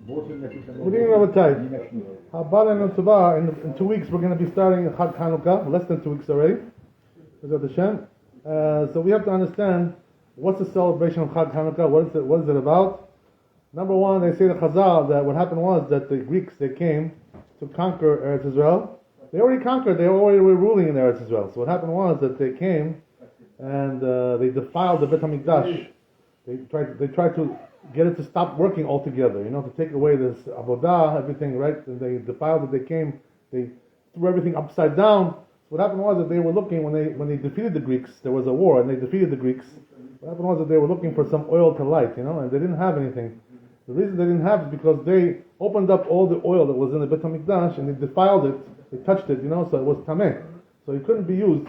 Good evening, Rabbi. In 2 weeks, we're going to be starting Chag Chanuka, less than 2 weeks already. So we have to understand what's the celebration of Chag Chanuka, what is it about? Number one, they say the Chazal that what happened was that the Greeks, they came to conquer Eretz Israel. They already conquered, they already were ruling in Eretz Israel. So what happened was that they came and they defiled the Bet HaMikdash. They tried to get it to stop working altogether, to take away this avodah, everything, right? And they defiled it, they threw everything upside down. So what happened was that they were looking, when they defeated the Greeks, there was a war, and they defeated the Greeks. What happened was that they were looking for some oil to light, and they didn't have anything. The reason they didn't have it is because they opened up all the oil that was in the Bet HaMikdash, and they defiled it, they touched it, so it was tameh. So it couldn't be used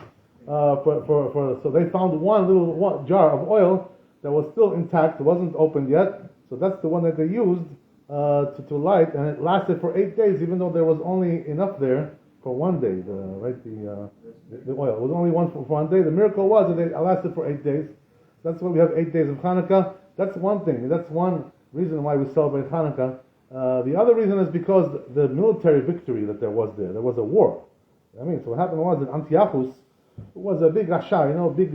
so they found one little jar of oil that was still intact, it wasn't opened yet, so that's the one that they used to light, and it lasted for 8 days, even though there was only enough there for 1 day, the oil. It was only one for 1 day. The miracle was that it lasted for 8 days. That's why we have 8 days of Hanukkah. That's one thing, that's one reason why we celebrate Hanukkah. The other reason is because the military victory that there was a war. So what happened was that Antiochus was a big Rasha, big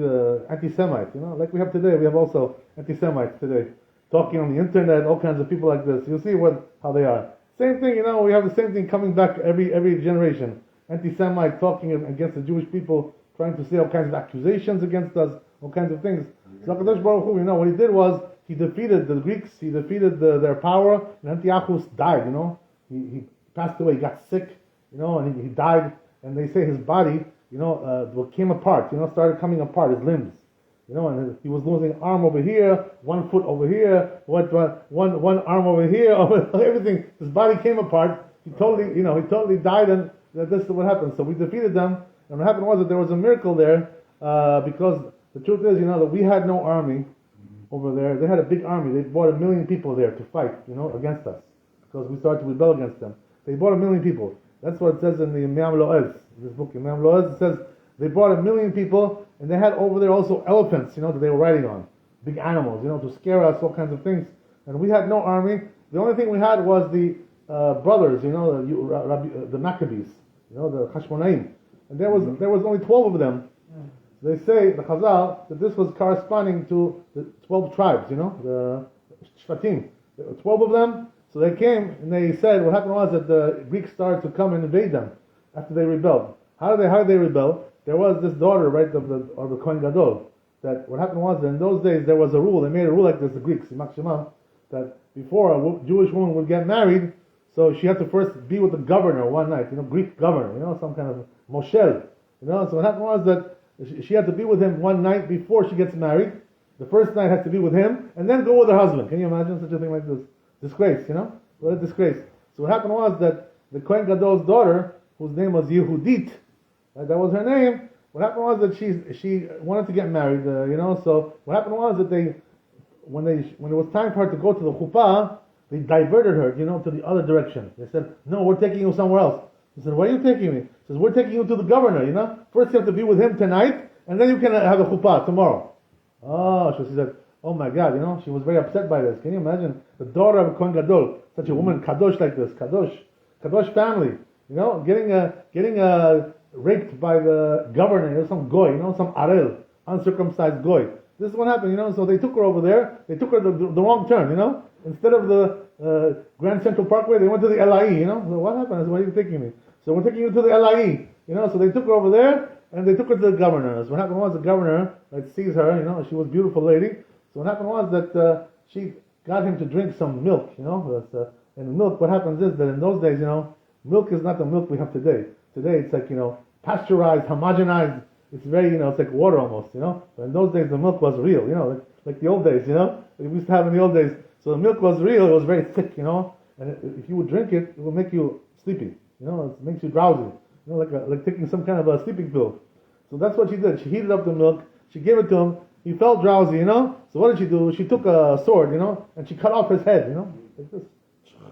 anti-Semite, like we have today. We have also anti-Semites today, talking on the internet, all kinds of people like this. You'll see how they are. Same thing, we have the same thing coming back every generation. Anti-Semite talking against the Jewish people, trying to say all kinds of accusations against us, all kinds of things. So HaKadosh Baruch Hu, what he did was, he defeated the Greeks, he defeated their power, and Antiochus died, He passed away, he got sick, and he died, and they say his body, came apart, started coming apart, his limbs, and he was losing an arm over here, 1 foot over here, one arm over here, everything. His body came apart. He totally died, and this is what happened. So we defeated them, and what happened was that there was a miracle there, because the truth is, that we had no army over there. They had a big army. They brought 1 million people there to fight, against us, because we started to rebel against them. They brought 1 million people. That's what it says in the Imam Lo'ez, this book, Imam Lo'ez. It says they brought 1 million people, and they had over there also elephants, that they were riding on, big animals, to scare us, all kinds of things. And we had no army. The only thing we had was the brothers, the Maccabees, the Hashmonaim, and there was only 12 of them. They say, the Chazal, that this was corresponding to the 12 tribes, the Shvatim. There were 12 of them, so they came and they said, what happened was that the Greeks started to come and invade them after they rebelled. How did they rebel? There was this daughter, right, of the Kohen Gadol, that what happened was that in those days there was a rule, they made a rule like this, the Greeks, that before a Jewish woman would get married, so she had to first be with the governor one night, Greek governor, some kind of moshel, so what happened was that she had to be with him one night before she gets married. The first night has to be with him, and then go with her husband. Can you imagine such a thing like this? Disgrace, What a disgrace. So what happened was that the Kohen Gadol's daughter, whose name was Yehudit, that was her name, what happened was that she wanted to get married, so what happened was that when it was time for her to go to the chuppah, they diverted her, to the other direction. They said, no, we're taking you somewhere else. He said, where are you taking me? He says, we're taking you to the governor, First you have to be with him tonight, and then you can have a chuppah tomorrow. Oh, so she said, oh my God, she was very upset by this. Can you imagine? The daughter of a Kohen Gadol, such a woman, Kadosh like this, Kadosh family, getting raped by the governor, some goy, some arel, uncircumcised goy. This is what happened, so they took her over there, they took her the wrong turn, Instead of the Grand Central Parkway, they went to the LIE, So what happened? I said, where are you taking me? So we're taking you to the LIE, so they took her over there, and they took her to the governor. So what happened was the governor sees her, she was a beautiful lady. So what happened was that she got him to drink some milk, and the milk, what happens is that in those days, milk is not the milk we have today. Today it's like, pasteurized, homogenized, it's very, it's like water almost, But in those days the milk was real, like the old days, we used to have in the old days. So the milk was real, it was very thick, and if you would drink it, it will make you sleepy, it makes you drowsy, like taking some kind of a sleeping pill. So that's what she did. She heated up the milk, she gave it to him, he felt drowsy, So what did she do? She took a sword, and she cut off his head, like this.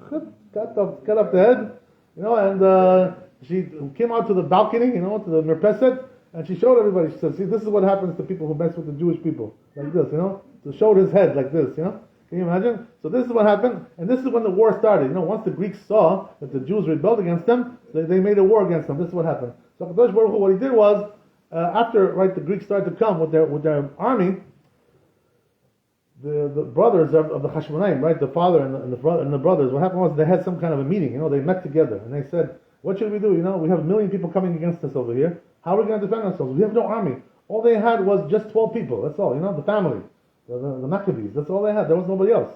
Cut off the head, and she came out to the balcony, to the Mirpeset, and she showed everybody, she said, see, this is what happens to people who mess with the Jewish people, like this, So showed his head like this, Can Can you imagine? So this is what happened, and this is when the war started. Once the Greeks saw that the Jews rebelled against them, they made a war against them. This is what happened. So Kadosh Baruch Hu, what he did was, after the Greeks started to come with their army, the brothers of the Hashmonaim, right, the father and the brothers, what happened was they had some kind of a meeting. They met together and they said, what should we do? We have 1 million people coming against us over here. How are we going to defend ourselves? We have no army. All they had was just 12 people. That's all. The family, the Maccabees. That's all they had. There was nobody else.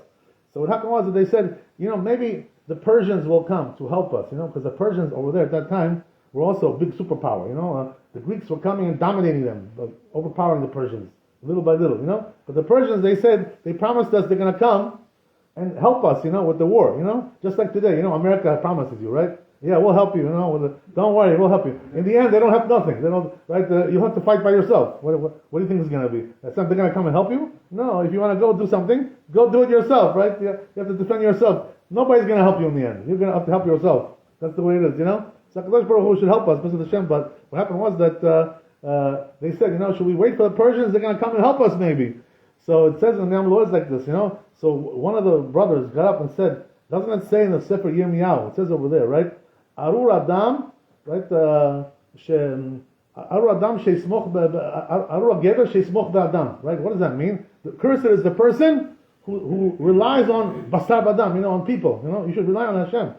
So what happened was that they said, maybe the Persians will come to help us. Because the Persians over there at that time were also a big superpower. The Greeks were coming and dominating them, overpowering the Persians little by little. But the Persians, they said, they promised us they're going to come and help us. With the war. Just like today. America promises you, right? Yeah, we'll help you. Don't worry, we'll help you. In the end, they don't have nothing. They don't, right? You have to fight by yourself. What do you think it's going to be? They're going to come and help you? No. If you want to go do something, go do it yourself, right? You have to defend yourself. Nobody's going to help you in the end. You're going to have to help yourself. That's the way it is. So HaKadosh Baruch Hu should help us, Mr. Hashem. But what happened was that they said, should we wait for the Persians? They're going to come and help us, maybe. So it says in the Yom Lord like this. So one of the brothers got up and said, doesn't it say in the Sefer Yirmiyahu? It says over there, right? Arur Adam, right? Arur Adam sheismoch Arur Gever sheismoch be'Adam, right? What does that mean? The cursed is the person who relies on basar b'Adam, on people. You should rely on Hashem.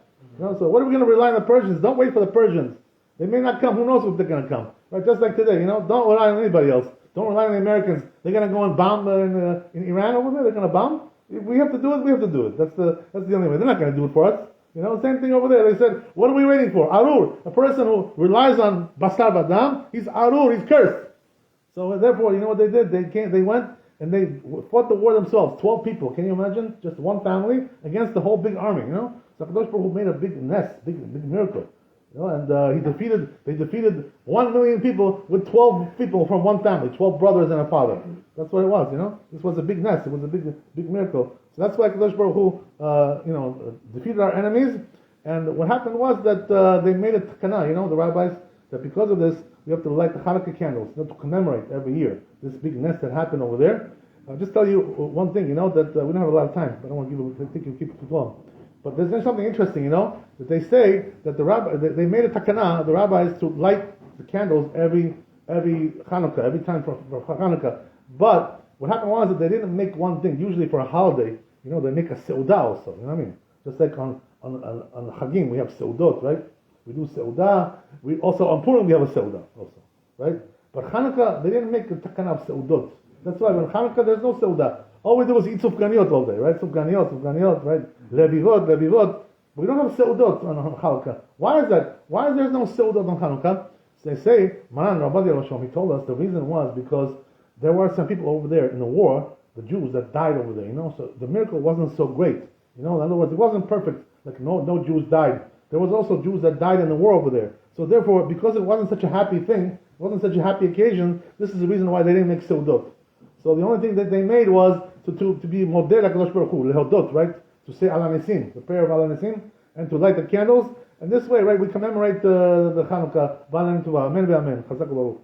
So what are we going to rely on the Persians? Don't wait for the Persians. They may not come. Who knows if they're going to come? Right? Just like today, don't rely on anybody else. Don't rely on the Americans. They're going to go and bomb in Iran over there. They're going to bomb. If we have to do it, we have to do it. That's the only way. They're not going to do it for us. Same thing over there. They said, what are we waiting for? Arur. A person who relies on basar badam, he's arur, he's cursed. So therefore, what they did? They went and they fought the war themselves. 12 people. Can you imagine? Just one family against the whole big army. So Kadosh Baruch Hu made a big nest, big miracle. And they defeated 1 million people with 12 people from one family, 12 brothers and a father. That's what it was, This was a big nest. It was a big miracle. So that's why Kadosh Baruch Hu, defeated our enemies. And what happened was that they made a takana, the rabbis, that because of this, we have to light the Hanukkah candles, to commemorate every year this big nest that happened over there. I'll just tell you one thing, that we don't have a lot of time. I don't want to think you keep it too long. But there's something interesting, that they say that they made a takana, the rabbis, to light the candles every Hanukkah, every time for Hanukkah. But what happened was that they didn't make one thing. Usually for a holiday, they make a seudah also. You know what I mean? Just like on Chagim, we have seudot, right? We do seudah. We also on Purim we have a seudah also, right? But Hanukkah, they didn't make a takana of seudot. That's why when Hanukkah there's no seudah. All we do is eat sufganiyot all day, right? Sufganiyot, right? Levivot. We don't have seudot on Hanukkah. Why is that? Why is there no seudot on Hanukkah? So they say, Maran Rabbi Rosham, he told us the reason was because there were some people over there in the war, the Jews that died over there, so the miracle wasn't so great. In other words, it wasn't perfect, like no Jews died. There was also Jews that died in the war over there. So therefore, because it wasn't such a happy thing, it wasn't such a happy occasion, this is the reason why they didn't make seudot. So the only thing that they made was to be model HaKadosh Baruch Hu, lehodot, right? To say Ala Nisim, the prayer of Ala Nisim, and to light the candles. And this way, right, we commemorate the Chanukah. Amen, amen. Chazak Baruch.